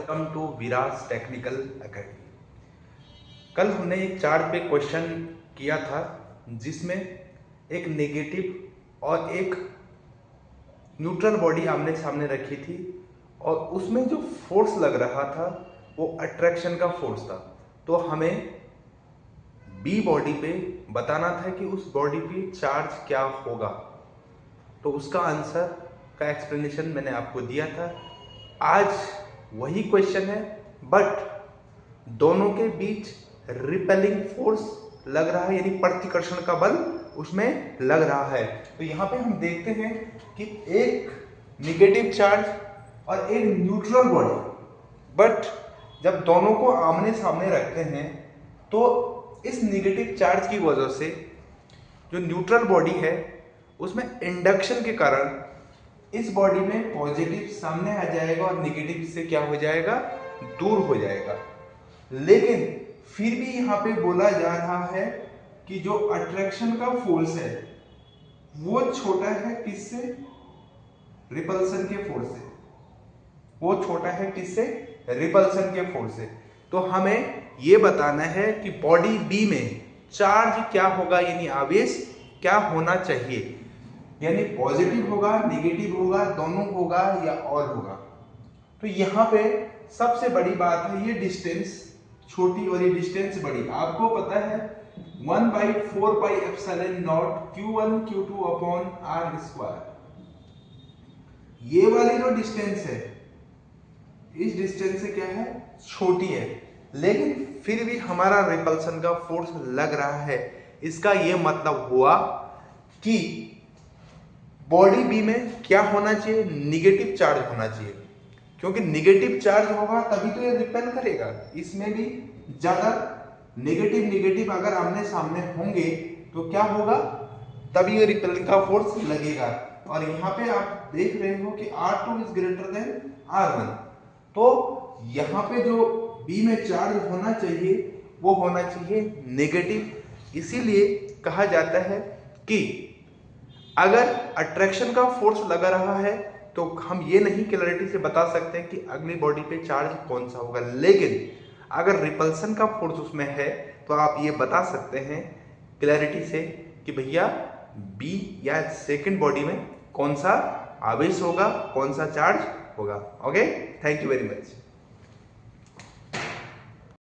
Welcome to Viraj technical academy. कल हमने एक चार्ट पे क्वेश्चन किया था जिसमें एक नेगेटिव और एक न्यूट्रल बॉडी आमने सामने रखी थी और उसमें जो फोर्स लग रहा था वो अट्रैक्शन का फोर्स था। तो हमें बी बॉडी पे बताना था कि उस बॉडी पे चार्ज क्या होगा। तो उसका आंसर का एक्सप्लेनेशन मैंने आपको दिया था। आज वही क्वेश्चन है बट दोनों के बीच रिपेलिंग फोर्स लग रहा है, यानी प्रतिकर्षण का बल उसमें लग रहा है। तो यहां पे हम देखते हैं कि एक निगेटिव चार्ज और एक न्यूट्रल बॉडी, बट जब दोनों को आमने सामने रखते हैं तो इस निगेटिव चार्ज की वजह से जो न्यूट्रल बॉडी है उसमें इंडक्शन के कारण इस बॉडी में पॉजिटिव सामने आ जाएगा और नेगेटिव से क्या हो जाएगा, दूर हो जाएगा। लेकिन फिर भी यहां पे बोला जा रहा है कि जो अट्रैक्शन का फोर्स है वो छोटा है किससे, रिपल्सन के फोर्स से। वो छोटा है किससे, रिपल्सन के फोर्स से। तो हमें ये बताना है कि बॉडी बी में चार्ज क्या होगा, यानी आवेश क्या होना चाहिए, यानी पॉजिटिव होगा, नेगेटिव होगा, दोनों होगा या और होगा। तो यहां पे सबसे बड़ी बात है ये डिस्टेंस छोटी और ये डिस्टेंस बड़ी। आपको पता है 1/4πε0 Q1 Q2 upon R square. ये वाली जो डिस्टेंस है इस डिस्टेंस से क्या है, छोटी है, लेकिन फिर भी हमारा रिपल्सन का फोर्स लग रहा है। इसका यह मतलब हुआ कि बॉडी बी में क्या होना चाहिए, निगेटिव चार्ज होना चाहिए, क्योंकि निगेटिव चार्ज होगा तभी तो ये रिपेल करेगा। इसमें भी ज्यादा नेगेटिव नेगेटिव अगर आमने सामने होंगे तो क्या होगा, तभी ये रिपेल का फोर्स लगेगा। और यहाँ पे आप देख रहे हो कि R2 is greater than R1। तो यहाँ पे जो बी में चार्ज होना चाहिए वो होना चाहिए नेगेटिव। इसीलिए कहा जाता है कि अगर अट्रैक्शन का फोर्स लगा रहा है तो हम ये नहीं क्लैरिटी से बता सकते कि अगली बॉडी पे चार्ज कौन सा होगा, लेकिन अगर रिपल्सन का फोर्स उसमें है तो आप ये बता सकते हैं क्लैरिटी से कि भैया बी या सेकंड बॉडी में कौन सा आवेश होगा, कौन सा चार्ज होगा। Okay, thank you very much.